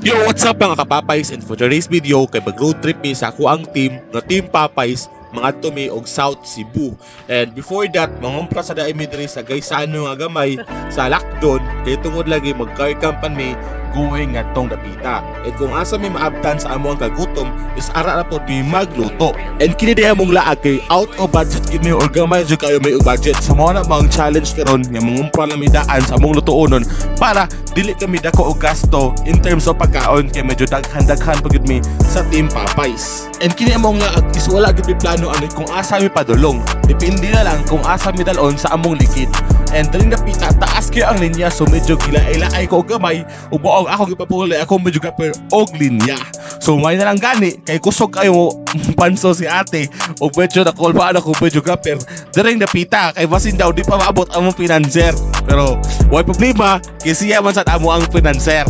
Yo, what's up mga kapapais, and for today's video kay mag-road trip mi sa ako ang team na Team Papais mga tumi og South Cebu. And before that, mangumpra sa daay mi diri sa Gaysano nga gamay sa Lakdon kay tungod lagi mag-car campan mi going nga tong dapita. And kung asa mi maabtan sa amo ang kagutom is ara na po mi magluto. And kini diha mong laag kay out of budget kini or gamay jud kayo may budget. Sa mga na mga challenge karon nga mangumpra na mi daan sa among lutuonon para dili kami dako og gasto in terms of pagkaon kay medyo daghan-daghan pagud mi sa Team Papais. And kini among laag is wala gid mi plano ano kung asa mi padulong. Depende na lang kung asa mi dalon sa among likid. And dali napita taas kay ang linya so medyo gila-ilaay ko og gamay ug buog ako gipapuli ako medyo gaper og linya. So may na lang gani kay kusog kayo panso si ate ug medyo nakolbaan ako medyo gaper. Dali napita kay basin daw di pa maabot among financer. Pero way problema kay siya man sa amo ang financer.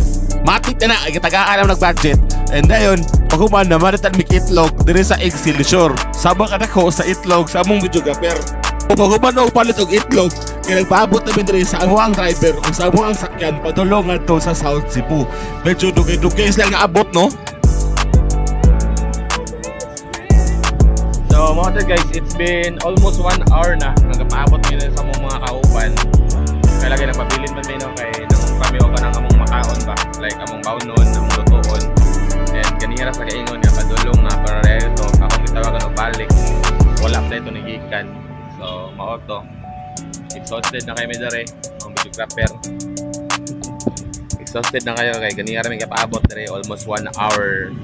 Matik na tagaan ang nag-budget. And dayon, paghuman na maritan mi itlog diri sa Excelsior. Sabang ka nako sa itlog sa among video gaper. Paghuman og palit og itlog, kay nagpaabot na mi diri sa among driver ug sa among sakyan padulong adto sa South Cebu. Medyo dugay-dugay sila nga abot, no? So mga guys, it's been almost 1 hour na nagapaabot mi sa among mga kauban. Kaya lagi nagpabilin man mi no kay nang kami og kanang among makaon ba, like among bawnon, among lutoon. And ganihara sa kaingon nga padulong nga para reto akong gitawagan og balik. Wala pa ito nagikan. So mao to. Exhausted na kayo mi dere, ang videographer. Exhausted na kayo kay ganihara mi kapaabot dere almost 1 hour.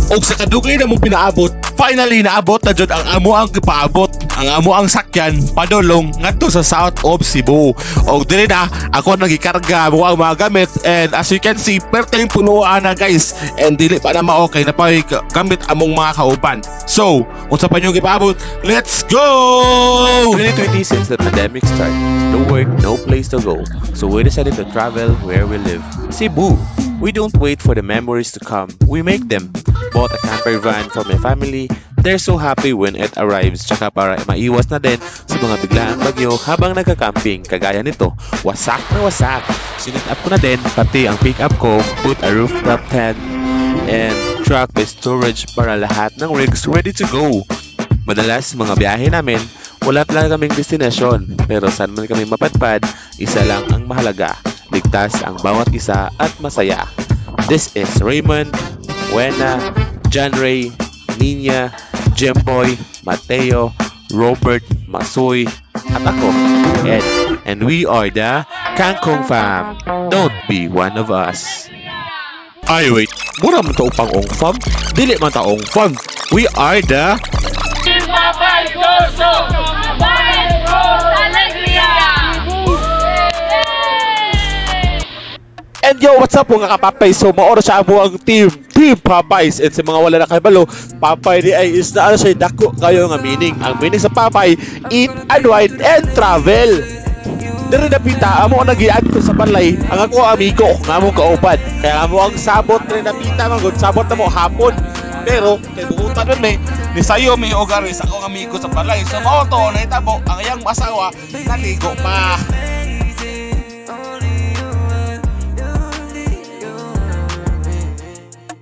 Og sa kadugay na mong pinaabot, finally naabot na jud ang amo ang paabot, ang amo ang sakyan padulong ngadto sa South of Cebu. Og dili na ako nagikarga mo ang mga gamit, and as you can see perting punuan na guys, and dili pa na ma-okay na pa gamit among mga kauban. So unsa pa nyo gipaabot, let's go! 2020 since the pandemic started, no work, no place to go, so we decided to travel where we live, Cebu. We don't wait for the memories to come, we make them. Bought a camper van for my family. They're so happy when it arrives. Tsaka para maiwas na din sa mga biglaang bagyo habang nagka-camping. Kagaya nito, wasak na wasak. Sinit up ko na din, pati ang pick-up ko. Put a rooftop tent and truck with storage para lahat ng rigs ready to go. Madalas mga biyahe namin, wala lang kaming destination. Pero saan man kami mapadpad, isa lang ang mahalaga. Ligtas ang bawat isa at masaya. This is Raymond, Wena, John Ray, Nina, Jemboy, Mateo, Robert, Masoy, at ako, Ed. And we are the Kangkong Fam. Don't be one of us. Ay wait, mura man ta upang ong fam? Dili man ta ong fam. We are the Team Papais Torso! Papais Torso! Alegria! And yo, what's up mga kapapay? So maoro sa amo ang Team Papais. And sa mga wala na kabalo, Papay di ay is na ano siya dako kayo nga meaning. Ang meaning sa Papay, eat, unwind, and travel. Diri na pita, amo ang nagian ko sa balay. Ang ako amigo, nga mo kauban. Kaya amo ang sabot rin na pita, magod sabot na mo hapon. Pero, kay bukutan nun ni sayo may ogar sa akong amigo sa balay. So mao to, naitabo, ang iyang masawa, naligo pa.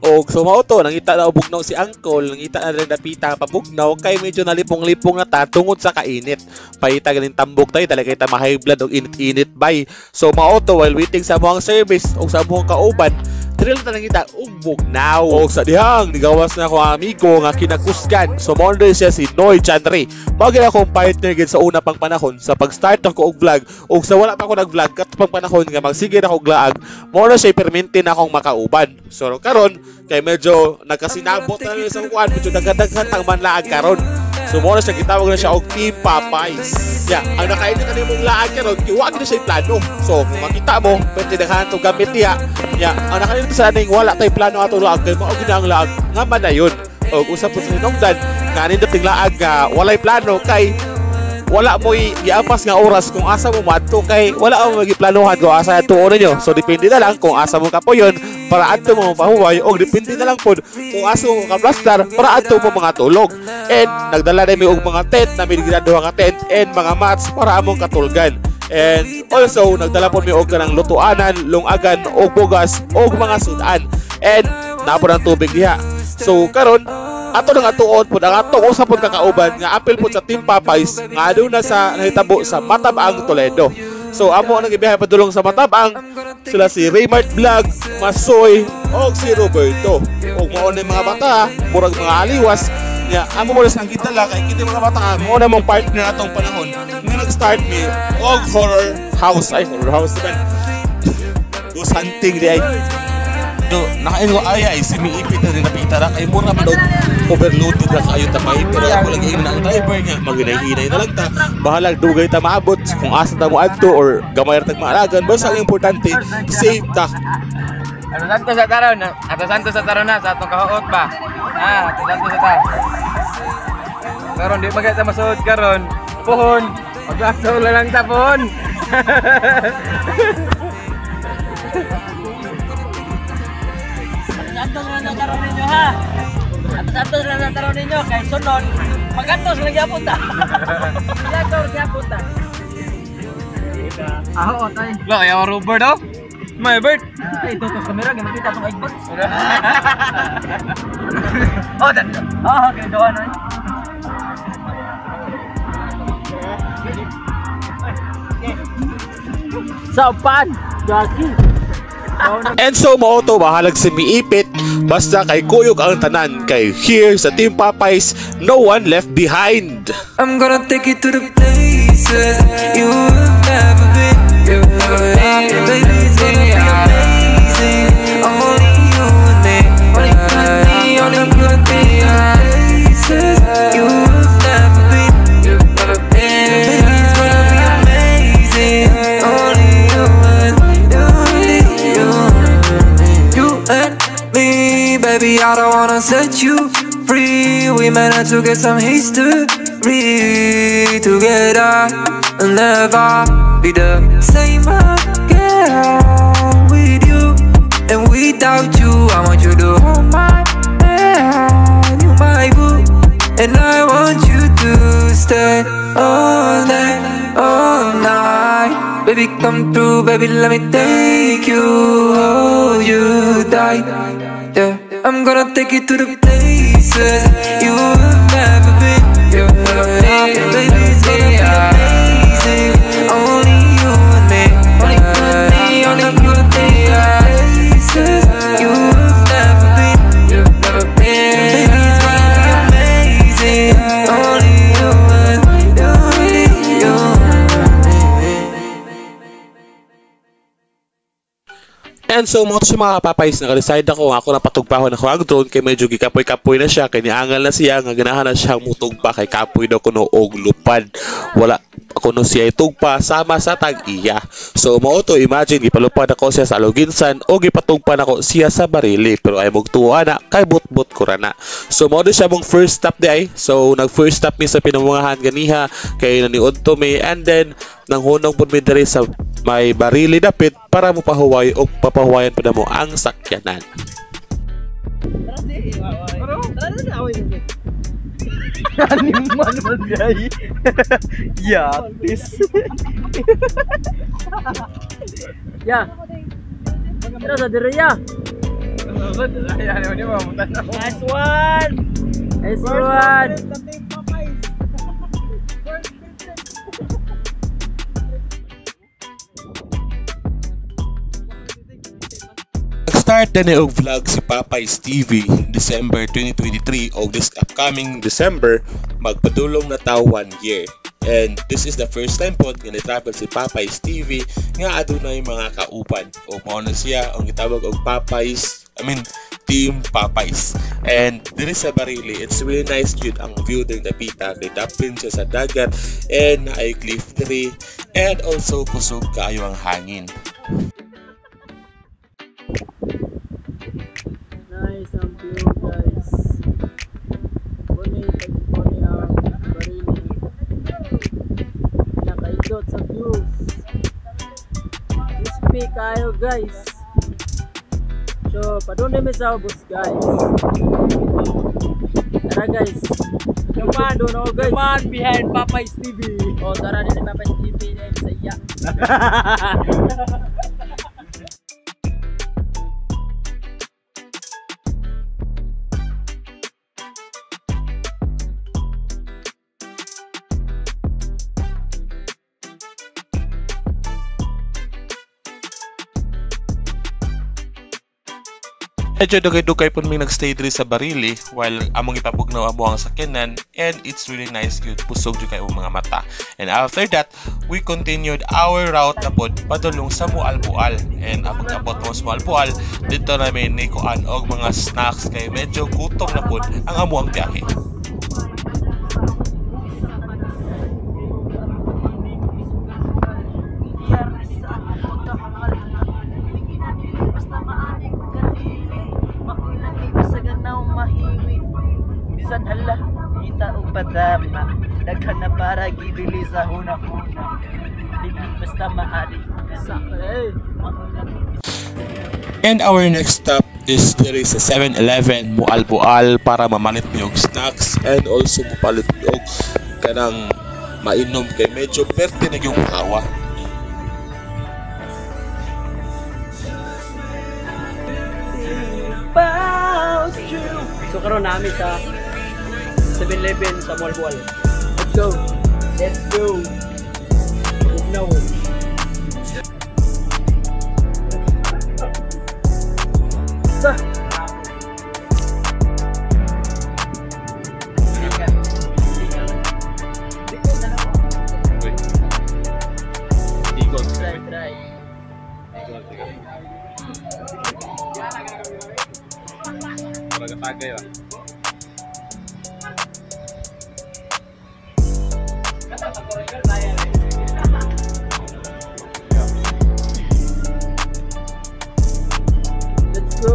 Og so mao to, nangita na bugnaw si Uncle, nangita na rin napita pabugnaw kay medyo nalipong-lipong na ta tungod sa kainit. Paita ganing tambok tayo, talaga kita ma-high blood og init-init bay. So mao to, while waiting sa mga service og sa mga kauban, drill na nangita og bugnaw. Og sa dihang nigawas na ako ang amigo nga kinakusgan. So mao rin siya si Noy Chanre. Mao gyud akong partner gid sa una pang panahon sa pag-start ako og vlog. Og sa wala pa ako nag-vlog kat pang panahon nga magsige na ako og laag, mao na siya permanente na akong makauban. So karon kay medyo nagkasinabot na rin sa kuwan, medyo dagadaghan tang manlaag karon. So mo na siya, gitawag na siya og Team Papais. Yeah, ang nakainit na nimong laag karon, kiwag na siya plano. So kung makita mo, pwede daghan itong gamit niya. Yeah, ang nakainit sa aning wala tayo plano ato laag, kay mao gina ang laag nga madayon. O usap po sa hinungdan, kanin dating laag nga walay plano kay wala mo iapas nga oras kung asa mo madto kay wala mo magiplanuhan kung asa tuon ninyo. So depende na lang kung asa mo kapoyon para adto mo pahuway o depende na lang pod kung asa mo ka-blaster para adto mo mga tulog. And nagdala na mi og mga tent na mi ginaduha nga tent and mga mats para among katulgan. And also nagdala po mi og kanang lutuanan, lungagan og bugas og mga sudan. And napo ng tubig diha. So karon ato nang atuon po ang ato usa pod kakauban nga apil po sa Team Papayes nga aduna sa nahitabo sa Matabang, Toledo. So amo nang ibiyahe padulong sa Matabang sila si Raymart Vlog, Masoy og si Roberto. Og mao na mga bata, murag mga aliwas. Yeah, amo mo lang kita la kay kita mga bata mo na mong partner atong panahon. Nga nag-start mi og horror house man. Do something di ay. Do nakaingo ay simiipit na napita ra kay mura man overloaded ra kayo tapay pero ako lang ingin ang driver nga maghinay-hinay na lang ta bahala dugay ta maabot kung asa ta mo adto or gamay ra tag maalagan basta ang importante safe ta. Ato santo sa taron na sa atong kahuot ba. Ato santo sa ta. Karon di magay ta masuod karon. Pohon, mag-aso lang ta pohon. Atos lang ang taron ninyo ha. Atos lang ang taron ninyo kay sunod mag-atos lang gyapon ta. Mag-atos gyapon ta. Aho tay. Lo kaya Robert oh. May bird. Ay tutos kamera gamit ta tong iPhone. Oh, dan. Oh, kay doan ay. Saupan, Jackie. And so mao to bahalag simiipit basta kay kuyog ang tanan kay here sa Team Papayes no one left behind. I'm gonna take you to the places you have never been. Baby, it's gonna be amazing. Only you and me. Only gonna be places you have never been. Baby, it's gonna be amazing. Only you and you and me, baby. I don't wanna set you free. We meant to get some history together and never be the same again with you and without you. I want you to hold my hand, you my boo, and I want you to stay all day, all night. Baby, come through, baby, let me take you, hold you tight. Yeah, I'm gonna take you to the places you have never been. Baby, it's gonna be amazing. Only you and me. Only good places you have never been. Baby, it's gonna be amazing. Only you and you. And so mo sa mga Papayes naka-decide ako na patugpahon ako ang drone kay medyo gikapoy-kapoy na siya kay niangal na siya nga ganahan na siyang mutugpa kay kapoy daw kuno og lupad wala kuno siya itugpa sama sa tag-iya. So mao to imagine gipalupad ako siya sa Loginsan o gipatugpa nako siya sa Barili pero ay mugtuwa na kay butbut ko ra na. So mao siya mong first stop di ay. So nag first stop mi sa pinamungahan ganiha kay naniud to me and then nang hunong pud mi diri sa may Barili dapit para mo pahuway o papahuwayan pa mo ang sakyanan. Animan man gay. Yatis. Ya. Tara sa diri ya. Nice one. Nice one. Start na og vlog si Papayes TV December 2023 o this upcoming December magpadulong na ta 1 year. And this is the first time po nga ni-travel si Papayes TV nga adunay mga kauban o mao na siya ang gitawag og Papayes, Team Papayes. And diri sa Barili, it's really nice yun ang view ng dapita kay dapin siya sa dagat and naay cliff tree and also kusog kaayo ang hangin. Nice ang view guys. Buni ang Barili. Nakaidot sa views. Crispy kayo guys. So padunay mi sa ubos guys. Tara guys. The man behind Papay's TV. Oh, tara din ni Papay's TV sa iya. Medyo dugay-dugay po may nagstay diri sa Barili while among ipapugnaw amo ang sakyanan, and it's really nice gyud, pusog jud kayo mga mata. And after that, we continued our route na pod padulong sa Mualbual. And among abot mo sa Mualbual, dito namin nikuan og mga snacks kay medyo gutom na pod ang amo ang biyahe. Bisan hala, kita og padama. Daghan na para gibili sa hunahuna. Hindi basta maari. And our next stop is there is a 7-Eleven Mualbual para mamalit mi og snacks and also mapalit mi og kanang mainom kay medyo perte na yung kawa. So karon namin sa 7-Eleven sa Mualbual. Let's go. Let's go. No. Sa. Tagay ba? Let's go.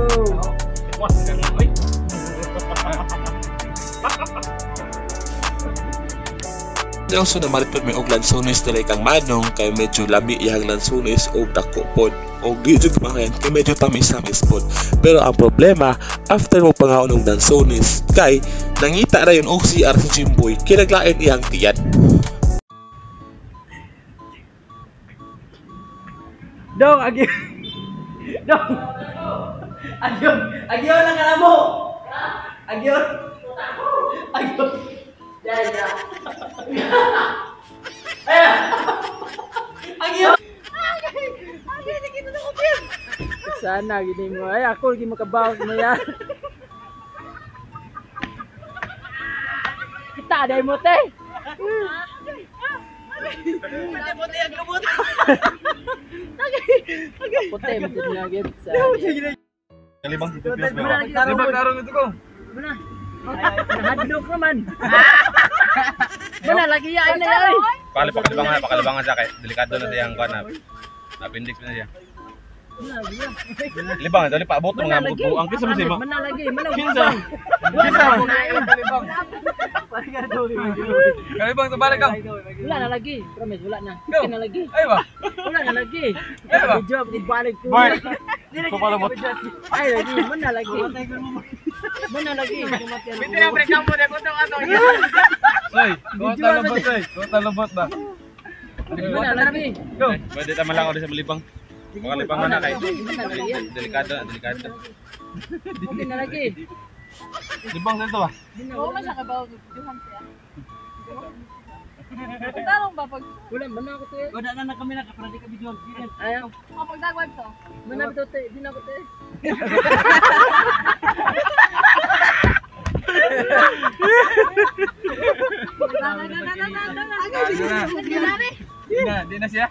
Also namalit pod may og lansones dili kang manong kay medyo lami iyang lansones og dako pod og gidjud mahen kay medyo tamis-tamis pod. Pero ang problema after mo pangaon og lansones kay nangita ra yon og CR si Jimboy kinaglain iyang tiyan. Dong, agi. Dong. Agyon, agyon lang kana mo. Agyon. Agyon. Dada. Agyon. Agyon kita na ko pin. Sana gini mo. Ay ako lagi makabaw mo yan. Kita ada mo te. Puti ang lumot. Puti mo din agad sa. Kalibang si Pipios ba? Kalibang karong ito ko. Mana? Hadlok naman. Mana lagi yan na yan. Pakalibangan siya kay delikado na siyang kuan na. Appendix na siya. Libang, dali pa abot mga buang kisa mo siya. Mana lagi? Mana Kinsa? Kalibang to balik ka. Wala na lagi. Promise wala na. Wala na lagi. Ay ba? Wala na lagi. Ay ba? Job ibalik ko. Bart. Kupalabot. Ay lagi, mana lagi? Mana lagi? Pwede na pre kampo na kuto ato. Soy, talabot na. Mana lagi? Go. Pwede ta malakaw sa malibang. Makalibang na kay. Delikado. Okay na lagi. Libang dito ba? Oo, man siya kabaw. Duhan siya. Talong ba pag... Wala, mana ako te. Wala na kami na kapag di ka video. Ayaw. Kapag dagwag to. Mana bito te, di na ako te. Di na siya.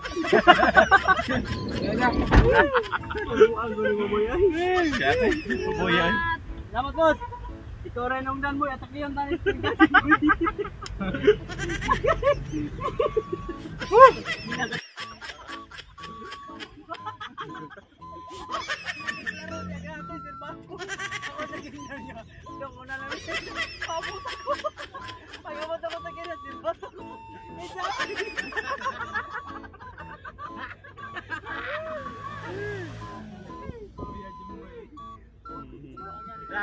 Boyan. Salamat boss. Ito rin ang dan mo, atak niyan tani.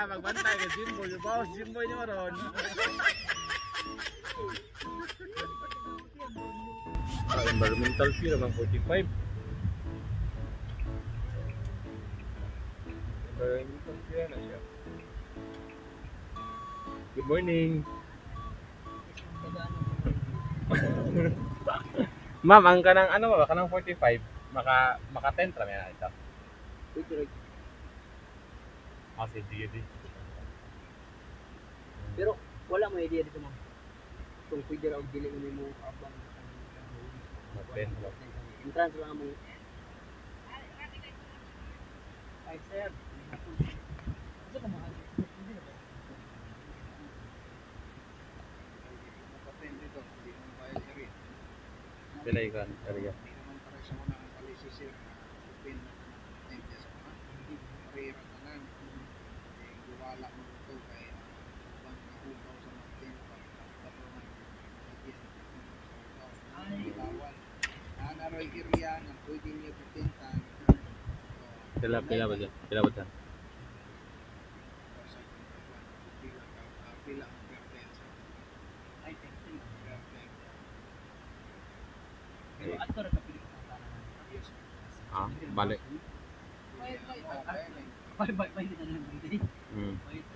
Magbantay ka Jimboy, yung bawas Jimboy niyo ron. Environmental fee naman 45. Environmental fee na siya. Good morning. Ma'am, ang kanang ano ba? Kanang 45, maka 10 tra na ito. Ah, sige. Pero wala mo idea dito, ma'am. Kung pwede raw dili mo abang entrance lang mo. Ay, sir. Ano ka mahal? Pilay ka, talaga. Pila ba dyan? Pila ba dyan? Ah, balik. Bye kita na birthday.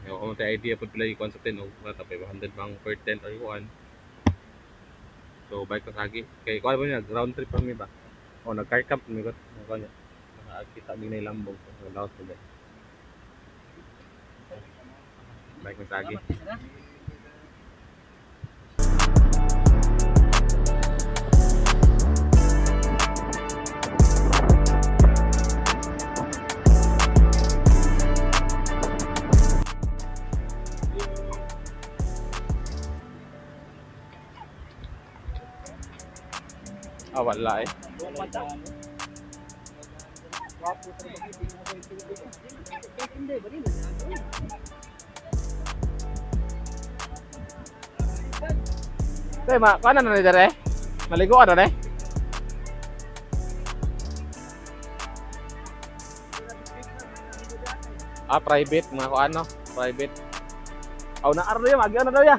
Kung may idea po pila yung sa 10 o mata 500 bang per 10 or 1. So bike ka sagi. Kay kuha ba niya round trip kami ba? O nag-car camp kami ko. Kuha niya. Nakakita din na lambog sa laos ko dahil. Bike ka sagi. Ah, wala eh. Ma, kanan na dere? Maligo ka na Ah, private mga ano, private. Aw na ardo ya, magyo na daw ya.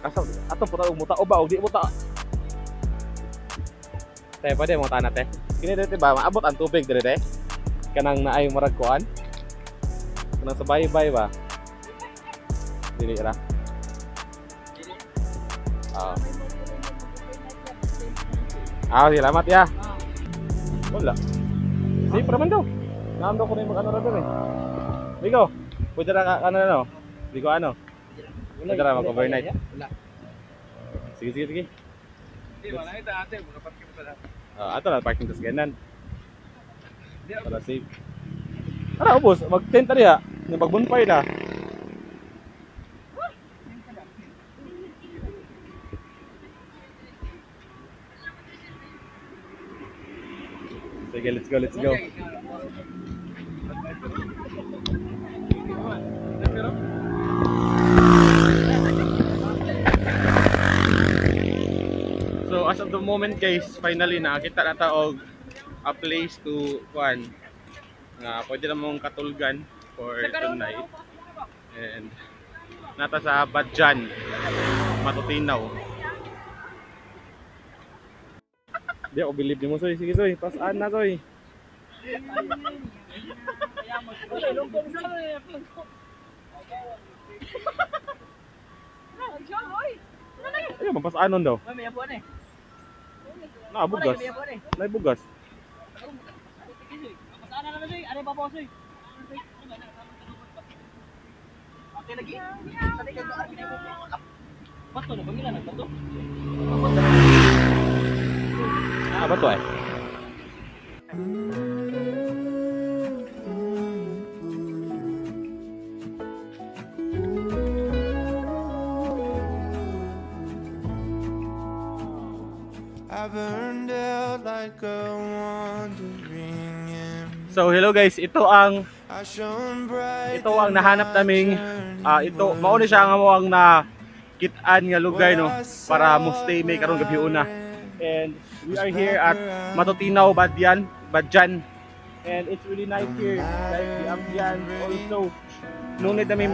Kaso ato puta umuta o ba o di muta. Pwede mo tanah teh. Kini dito ba maabot ang tubig dire kanang naay murag kuan. Kanang sabay-bay ba? Dili ra. Salamat ya. Wala. Safe naman daw. Naam daw ko na yung ano ra eh. Bigo, pwede ra ka ano no? Bigo ano? Pwede ra mag-overnight. Wala. Sige. Di wala ito ate, mga parking pala. Ato na parking tas ganan. Para safe. Ano boss, mag-tent ali ha. Mag-bonfire na. Sige, let's go. So as of the moment guys, finally nakita na ta og a place to kuan nga pwede na mong katulgan for tonight. And nata sa Badjan, Matutinaw. Di ako believe ni mo Soy, sige Soy, pasaan na Soy. Ayun, mapasaanon daw. May abuan eh. Bugas. May bugas. Pasaan na naman, Soy. Ano ba po, Soy? Okay lagi. Bato na, pamila na bato. Bato eh. I burned out like a wandering ember. So hello guys, ito ang I shone bright. nahanap naming ito mao ni siya nga mo ang nakitaan nga lugar no para mo stay may karon gabi una. And we are here at Matutinaw, Badjan, and it's really nice here. Like the ambiance also. Nung nito may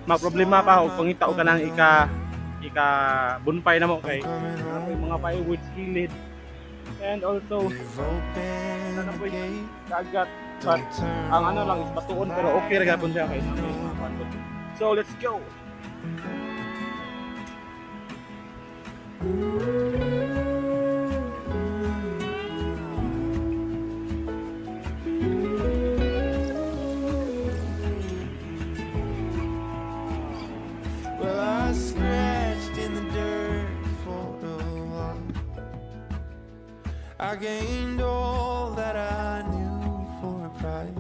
maproblema pa o pangita ka ng ika bunpay na mo kay mga firewood skillet and also na po kagat but ang ano lang is batuon pero okay ra gyapon siya kay so let's go. Well, I scratched in the dirt for a while. I gained all that I knew for a price.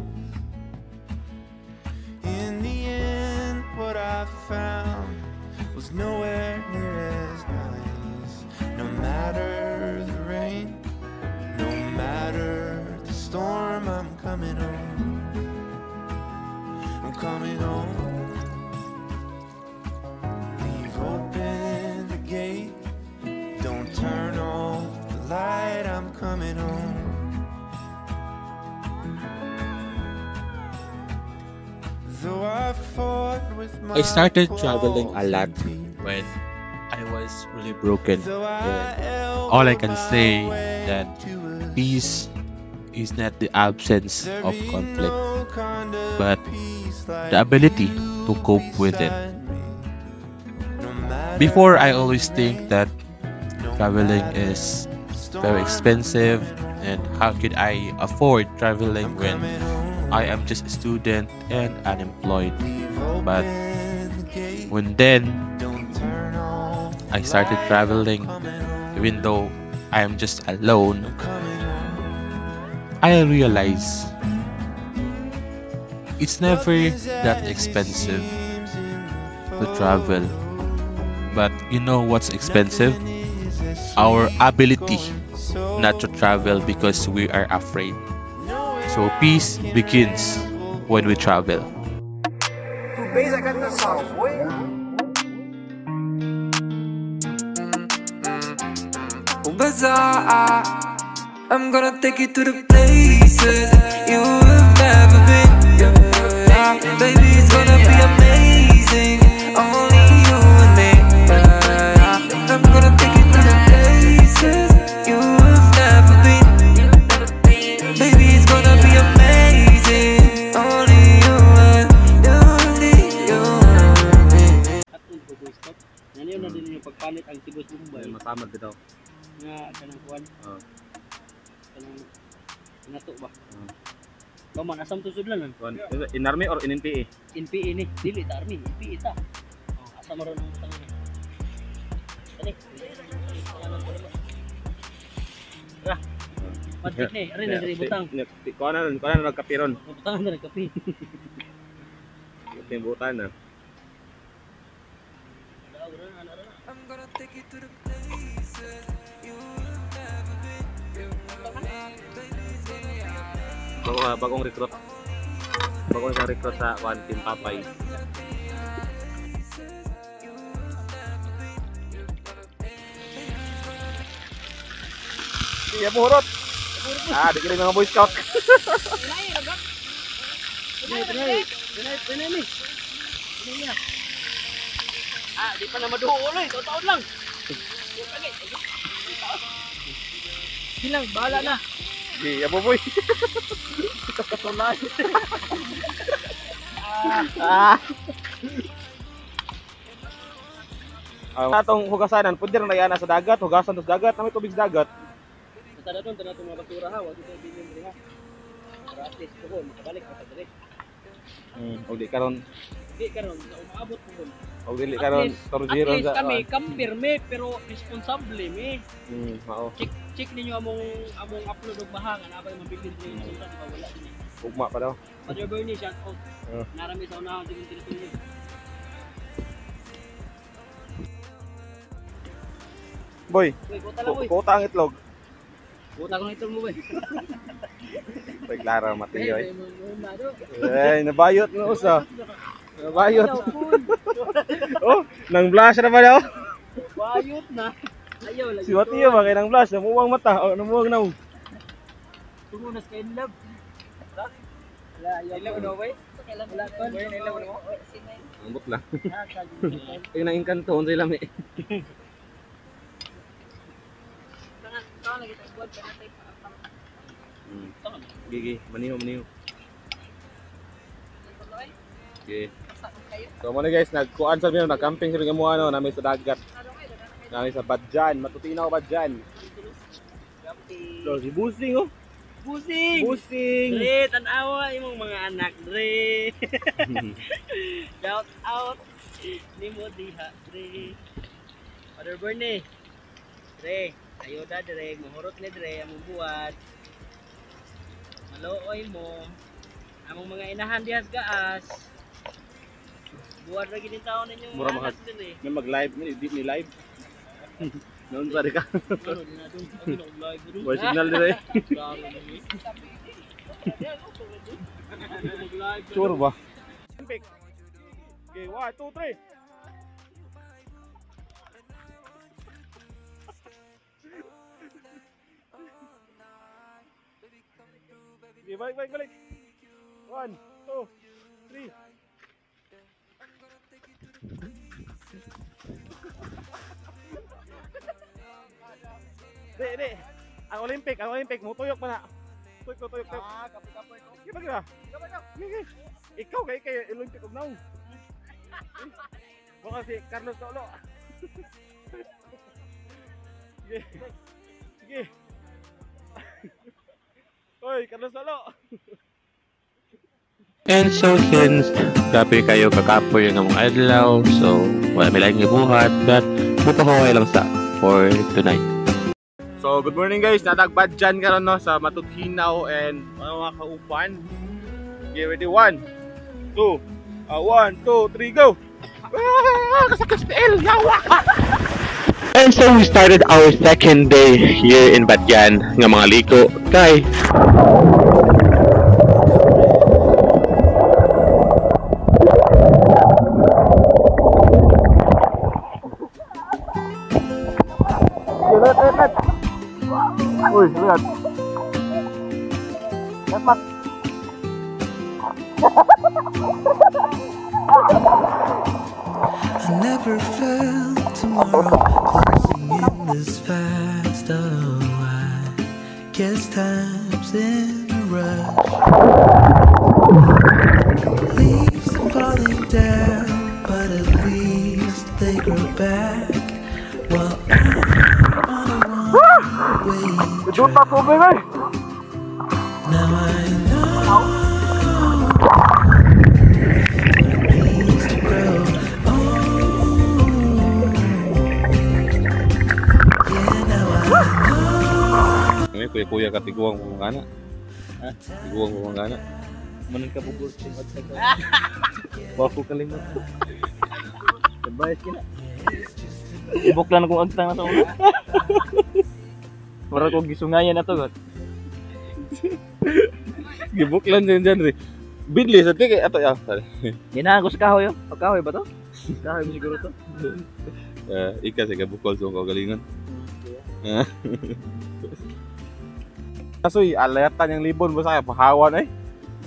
In the end, what I found was nowhere near as nice. No matter the rain, no matter the storm, I'm coming home. I'm coming home. Leave open the gate, don't turn off the light, I'm coming home. Though I fought with my I started traveling a lot when I was really broken. And all I can say that peace is not the absence of conflict, but the ability to cope with it. Before, I always think that traveling is very expensive and how could I afford traveling when I am just a student and unemployed. But then I started traveling, even though I am just alone, I realize it's never that expensive to travel. But you know what's expensive? Our ability not to travel because we are afraid. So peace begins when we travel. Bazaar, I'm gonna take you to the places you have never been. Yeah, baby, it's gonna be amazing. Only you and me. Yeah, I'm gonna take you to the places you have never been. Baby, it's gonna be amazing. Only you and you and me. Atong pag-stop. Naniyo na din yung pagpalit ang tibos Mumbai. Masamad dito. Nga kanang kuan. Oh. Kanang nato ba? Kaman asam to sudlan. In army or in NPA? NPA ni, dili ta army, NPA ta. Oh, asa maron ang utang ni. Dali. Ah. Patik ni, ari na diri butang. Kuha na nagkapiron. Butang na kape. Ito yung butan na. I'm gonna take you to the places you have never been. Bagong recruit. Bagong isang recruit sa One Team Papay. Iya burot. Di kira mga Boy Scout. Pinay ni. Di pa na maduol eh, taon lang. Silang, bahala na. Iya po boy. Katulad. Atong hugasanan, pwede rin na sa dagat, hugasan sa dagat, namin tubig sa dagat. Basta na doon, tanatong mga basura ha, wag ito bilhin rin ha. Para at least po, makabalik ka pa rin. O di karon. Di karon, sa umaabot po. O dili karon At least kami, kampirme, pero responsable me. Mao. Check ninyo among upload og bahangan, abay mabilin rin yung sundan, di ba wala din. Ugma pa daw. Padre Bernie, shout out. Narami sa unahan, tingin tinutulog. Boy, Uy, kuta lang, uy. kuta ang itlog. Kuta ko nito mo, uy. Ay, klaro, matiyo eh. Ay, Nabayot na usa. Nabayot. Oh, nang blush na ba daw? bayot na. Ayaw, lagi. Si Matiyo ba kay nang blush, namuwang mata, o namuwang na. Tumunas kay in love. Ilaw no way? Wala kon. Ilaw no. Sinay. Ambot lang. Ah, kagi. Ay nang inkanto sa ilami. Tangan lagi tayo buat pa natin. Gigi, maniho. Okay. So muna guys, nagkuan sa minyo, nag-camping sila mo ano, namin sa dagat. Namin sa Badjan, matutinaw Badjan. So si Busing oh. Busing. Dre, tanawa imong mga anak, Dre. Shout out. Ni mo diha, Dre. Father Bernie. Dre, ayuda Dre, mahurot ni Dre among buhat. Maluoy mo. Among mga inahan dihas gaas. Buhat ra gid taon ninyo Mura mga mga- anak Dre. May mag-live, di ni live. Noon pa rin ka. Ano din na dun? Ano live dun? Boy signal dire. Sure ba? Okay, 1, 2, 3. Okay, balik. 1, 2, 3. Di. Ang Olympic, mo tuyok pa na. Tuyok. Kapoy. Gimana ka? Gimana? Ikaw kay Olympic of now. Baka si Carlos Tolo. Sige. Oy, Carlos Tolo. And so since grabe kayo kakapoy yung among adlaw, so wala may laing ibuhat, but mupahaway lang sa for tonight. So, good morning guys. Natagbadjan karon no sa Matuthinaw and mga kauban. Okay, ready? 1, 2, 3, go! Kasakas PL! Yawa! And so we started our second day here in Badyan nga mga liko kay Let. Uy, lihat. Mat. I never felt tomorrow closing in this fast. Oh, I guess time's in a rush. Leaves are falling down, but at least they grow back. While I'm on a one-way track. Now I know what it means to grow. Ngayon, kuya-kuya ka tiguang kumangana. Ha? Tiguang kumangana. Manon ka bubur sa WhatsApp. Wako kalimot. Kabayas kina. Ibok lang akong agtang na sa una. Para ko gisungayan na to, God. Gibuklan din dyan rin. Bidli sa tigay. Ato ya. Ginaan ko sa kahoy, oh. Kahoy ba to? Kahoy mo siguro to. Ika sa kabukol sa kagalingan. Kasoy, alertan yung libon mo sa kaya. Pahawan eh.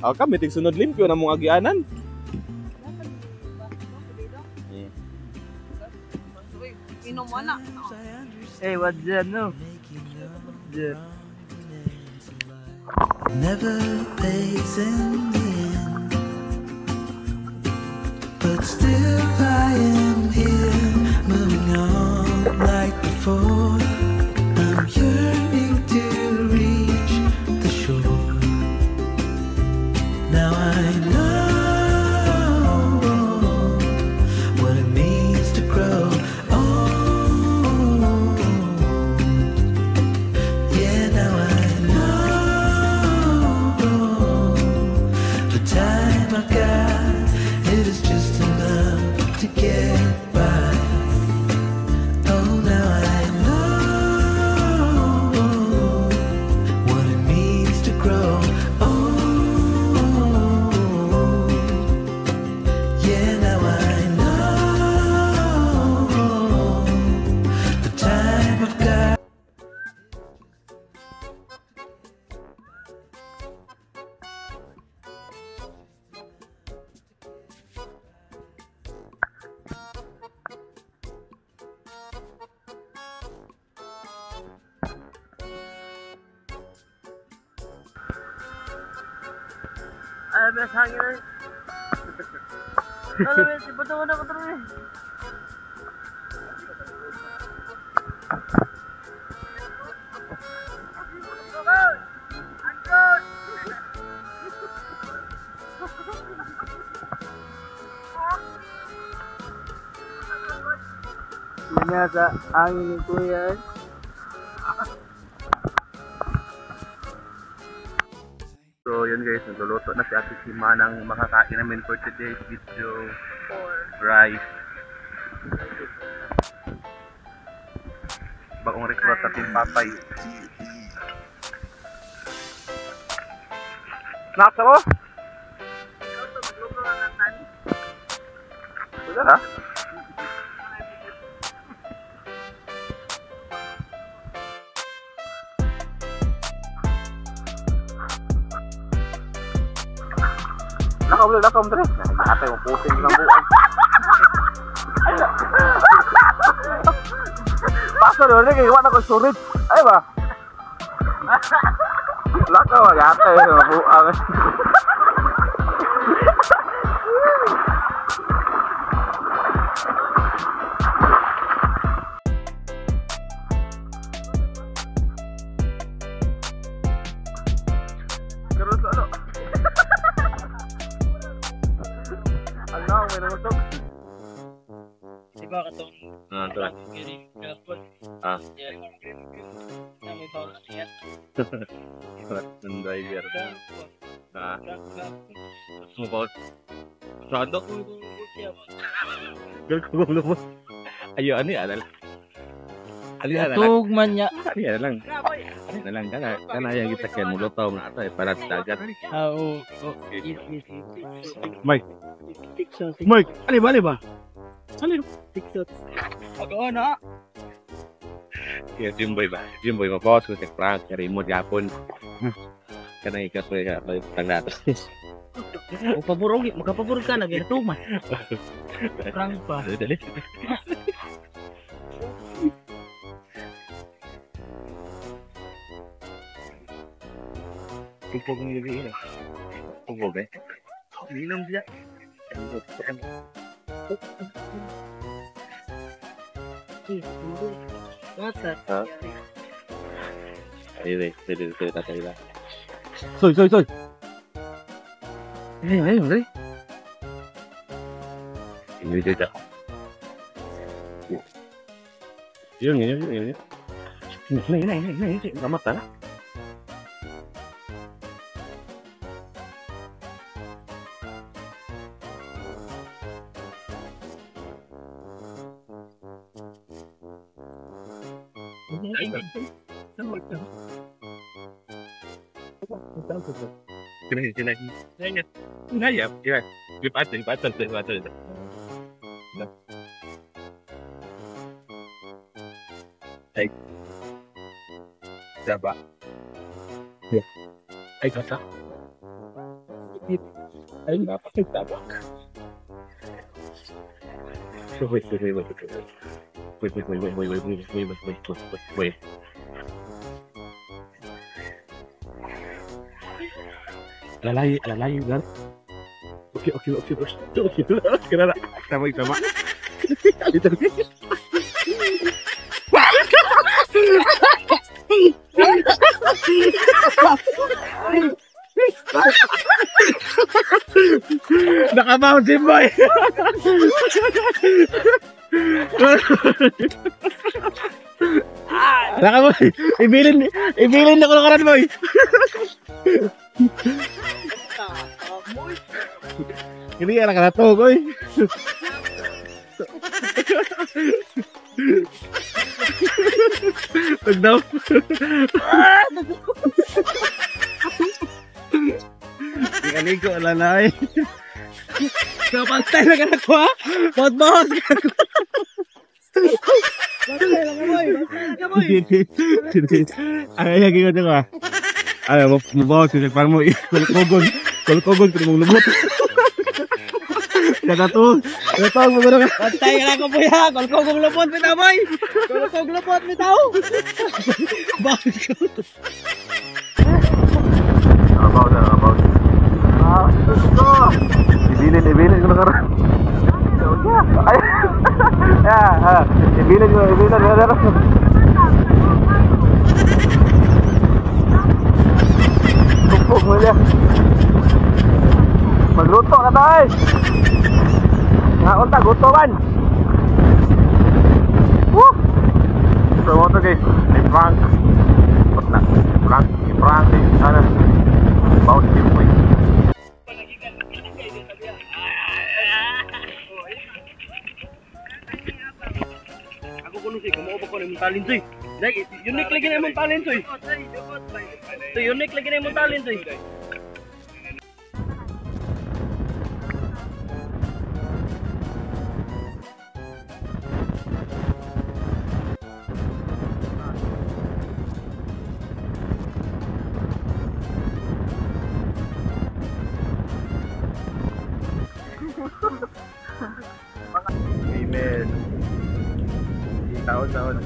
Ako kami, tigsunod limpyo na mong agianan. Inom mo na. Hey, what's that, no? Yeah. Never pays in the end, but still I am here, moving on like before. I'm yearning to reach the shore. Now I know what it means to grow. Oh, yeah, now I know the time I got, it is just enough to get Grabe sa hangin eh. Ano ba? Ipatawan ako ito eh. Yan sa hangin ni Kuya. So yun guys, nagluluto na si Ate Sima ng makakain namin for today's video. Rice. Bagong recruit na Team Papay. Snacks ako? Wala ha? Lakaw mo dre. Nakatay mo puting ng buwan. Paso doon rin, iwan ako surit. Ay ba? Lakaw, yatay ng buwan. Terus ano? Ano, may nangutok. Diba ka itong Ito. Ah. na may bawal niya. Ng driver. Sumabot. Sado. Gagawin mo. Ayo, ano yan? Ano yan? Tugman niya. Ano yan lang? Ano na lang? Kana yung gitakyan mo. Luto na ito. Para dagat. Oo. Mike. Tikso. Mike. Ali ba? Tikso. Pag-o na. Kaya Jimboy ba? Jimboy mapawas ko sa prank. Kaya remote yapon. Kana ikas ko yung tanggat. O paburog. Magkapaburog ka na. Ginatuman. Prank pa. Dali. Pupog ng yubi ina. Pupog eh. Minum dia. Masa. Ayo, saya tadi lah. Soy. Ayo, dali. Ini dia dah. Yun. Ini. Ramat lah. Sini. Nah ya. Lipat. Hey. Siapa? Ya. Hey, kata. Hey, apa kita buat? Wait. Lalai kan? Oke. Kenapa? Sama. Nakabound si Boy. Nakaboy. Ibilin ako ng karan, Boy. Hindi ka nakarato, Boy. Tagdaw. Ikaligo, alalay. Kapantay na ka na ko, ha? Bot-bot ka ko. Bantay lang ka, Boy. Ay, lagi ko diba? Ay, mabawas ko siya. Parang mo, kolkogon, pero mong lumot. Nakatong, magano ka. Bantay ka lang ko, Boy, ha? Kolkogong lupot, bitaw, Boy. Kolkogong lupot, bitaw. Bakit ka? About. Ibilin mo. Tumpog mo niya. Magluto na tayo. Ngaon ta, guto man. Woo! So mo to guys, may prank. Prank din sana. About simple. Ako kuno si kumuobo ko ng talent soy. Unique lagi na imong talent soy. So unique lagi na imong talent soy. Amen. Taon.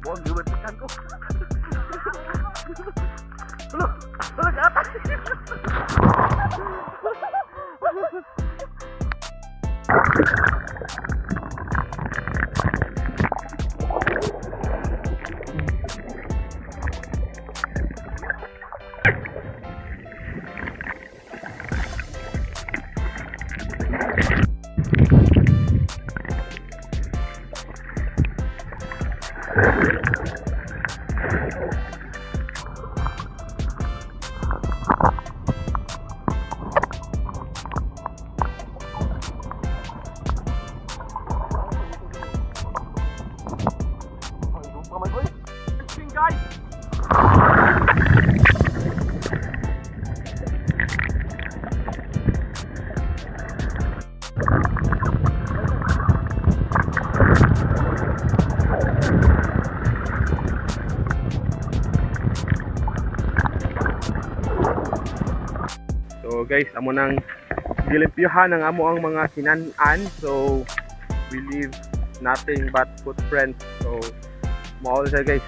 Huwag gawin pikan ko. Wala ka atas. So guys, amo nang gilimpyuhan ang amo ang mga kinanan. So we leave nothing but footprints. So mao siya guys.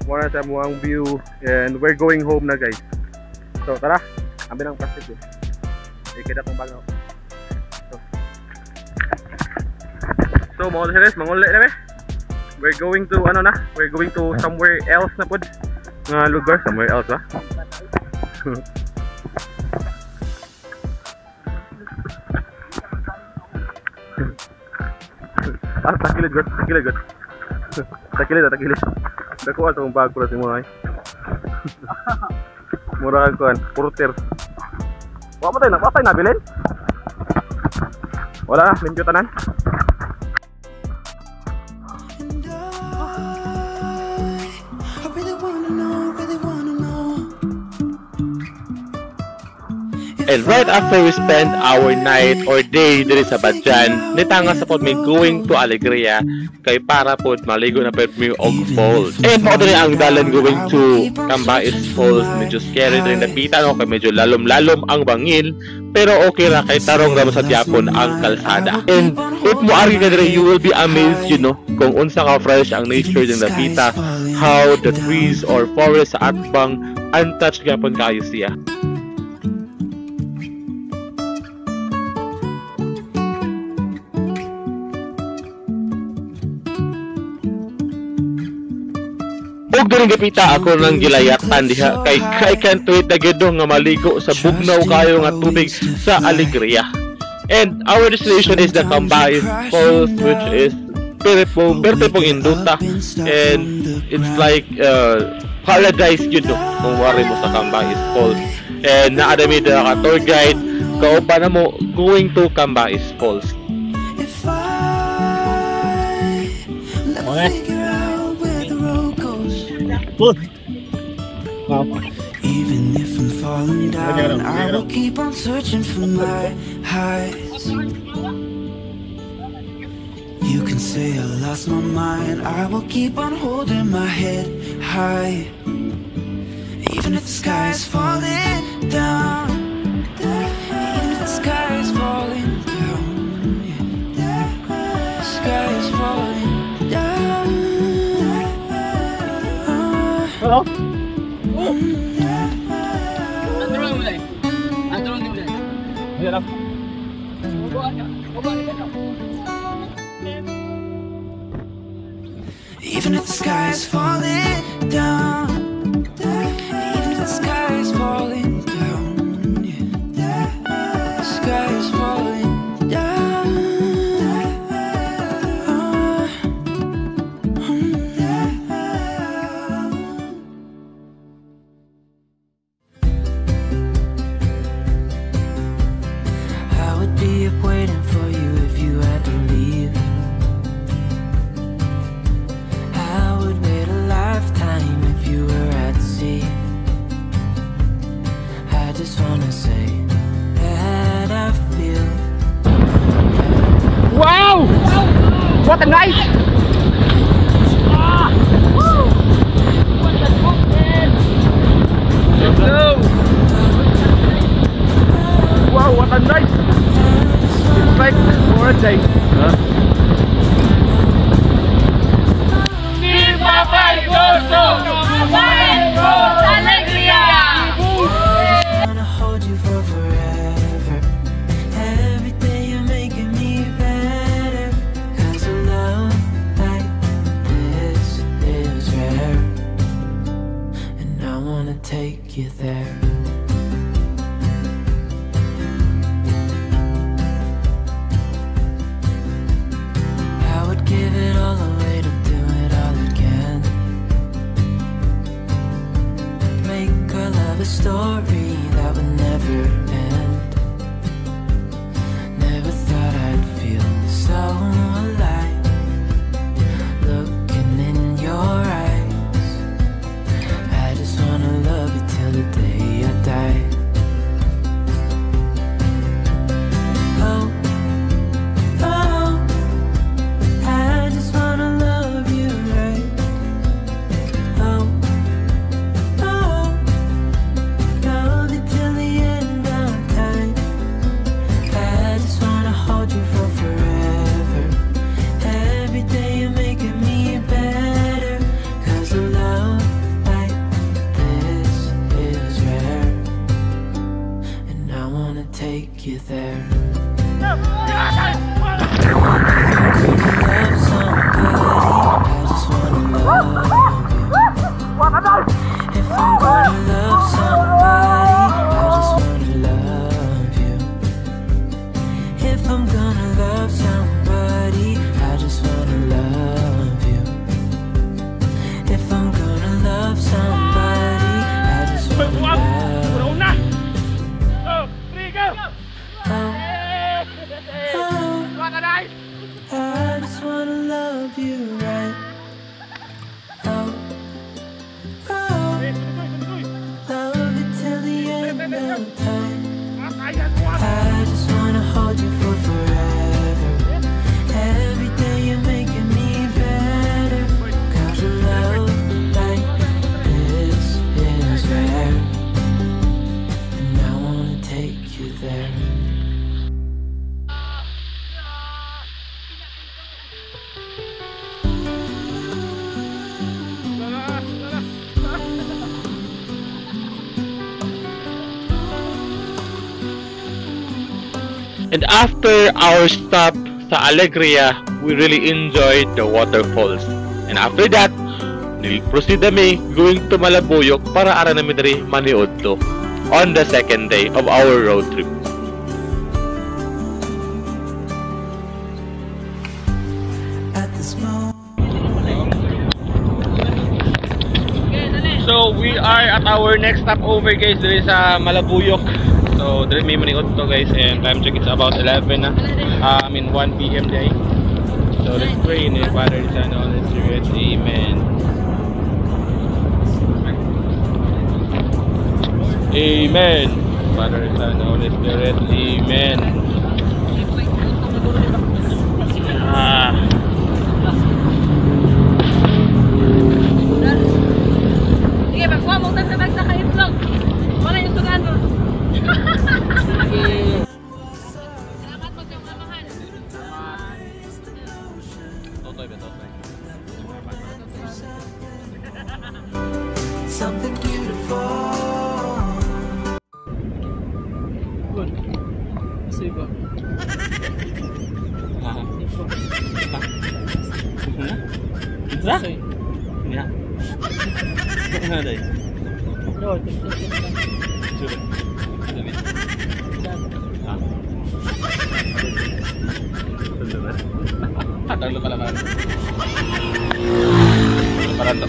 Mao na sa mo ang view and we're going home na guys. So tara, ambi ng plastic eh. Kita pong bagaw. So mao siya guys, manguli na be. We're going to ano na? We're going to somewhere else na pod. Nga lugar, somewhere else ba? Takilid god. Takilid. Dako ato ang bag ko sa mo ay. Mura ko an, porter. Wa mo tay na bilin? Wala, limpyo tanan. And right after we spend our night or day diri sa Badjan, nitanga sa pod may going to Alegria kay para pod maligo na pod mi og falls. And mao diri ang dalan going to Cambais Falls. Medyo scary rin napita no kay medyo lalom-lalom ang bangin, pero okay ra kay tarong ra sa Tiapon ang kalsada. And if mo ari ka diri, you will be amazed, you know, kung unsa ka fresh ang nature din napita, how the trees or forest sa atbang untouched gyapon kayo siya. Ug diri gapita ako nang gilayatan diha kay I can't wait na gyud nga maligo sa bugnaw kayo nga tubig sa Alegria. And our destination is the Cambais Falls, which is beautiful induta, and it's like paradise yun no kung wari mo sa Cambais Falls. And naadami na ka tour guide kauban na mo going to Cambais Falls. Even if I'm falling down, I will keep on searching for my highs. You can say I lost my mind, I will keep on holding my head high. Even if the sky is falling down, even if the sky is falling down, the sky is falling down. Hello? Even if the sky is falling down, even if the sky is falling down, the sky is falling down. I would be up waiting for you if you had to leave. I would wait a lifetime if you were at sea. I just wanna say that I feel. Wow! What a night! Wow, what a night! It's like for a day. Team Papay Corso! Papay Corso! Alegria! I wanna hold you for forever. Every day you're making me better. 'Cause a love like this is rare. And I wanna take you there. I would give it all away to do it all again. Make our love a story that would never end. Never thought I'd feel so alive, looking in your eyes. I just wanna love you till the day I die. Oh, oh, I just wanna love you right. Oh, oh, love you till the end of time. I just wanna hold you for forever. Every day you're making me better. 'Cause a love like this is rare. And I wanna take you there. Love somebody, I just wanna love you. If I'm gonna love somebody, I just wanna love you. If I'm gonna love somebody, I just wanna love you. If I'm gonna love somebody, I just wanna love you. I just wanna love you right. Oh, oh, love you till the end of time. I just wanna hold you for forever. Every day you're making me better. 'Cause a love like this is rare. And I wanna take you there. And after our stop sa Alegria, we really enjoyed the waterfalls. And after that, proceed kami going to Malabuyok para ara namin diri maniud to on the second day of our road trip. So we are at our next stopover guys, there is Malabuyok. So there may maniud to guys, and time check it's about 11 na. 1 PM day. So let's pray in the Father, the Son, and Holy Spirit. Amen. Amen. Father, Son, and Holy Spirit. Amen. Sige, magkuha mo sa itlog. Wala yung sugan mo. Salamat po sa mamahan. Totoy ba, totoy? Something beautiful. Good. Kasi ba? Pizza? Ya. Ada. No, Sudah. Ada ni. Ada lu pala. Paranda.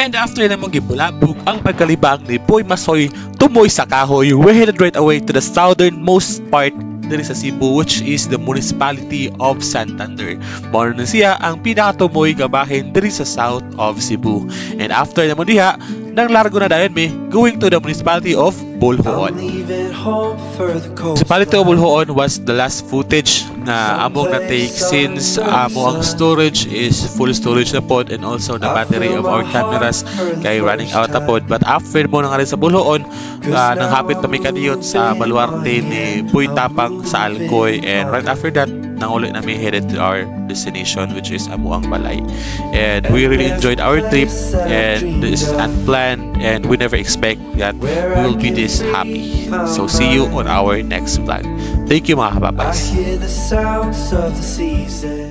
And after namang gibulabog ang pagkalibang ni Boy Masoy tumoy sa kahoy, we headed right away to the southernmost part diri sa Cebu, which is the municipality of Santander. Mao na siya ang pinakatumoy gabahin diri sa south of Cebu. And after naman diha, nang largo na dayon mi going to the municipality of Bolhoon. Municipality of Bolhoon was the last footage na among na-take since amo ang storage is full storage na pod, and also the battery of our cameras kay running out na pod. But after mo nang sa Bolhoon, nang hapit kami kadiyot sa baluarte ni Boy Tapang sa Alcoy, and right after that nang uli nami headed to our destination, which is Amuang Balay. And we really enjoyed our trip, and this is unplanned, and we never expect that we will be this happy. So see you on our next vlog. Thank you mga kapapays. I hear the sounds of the season.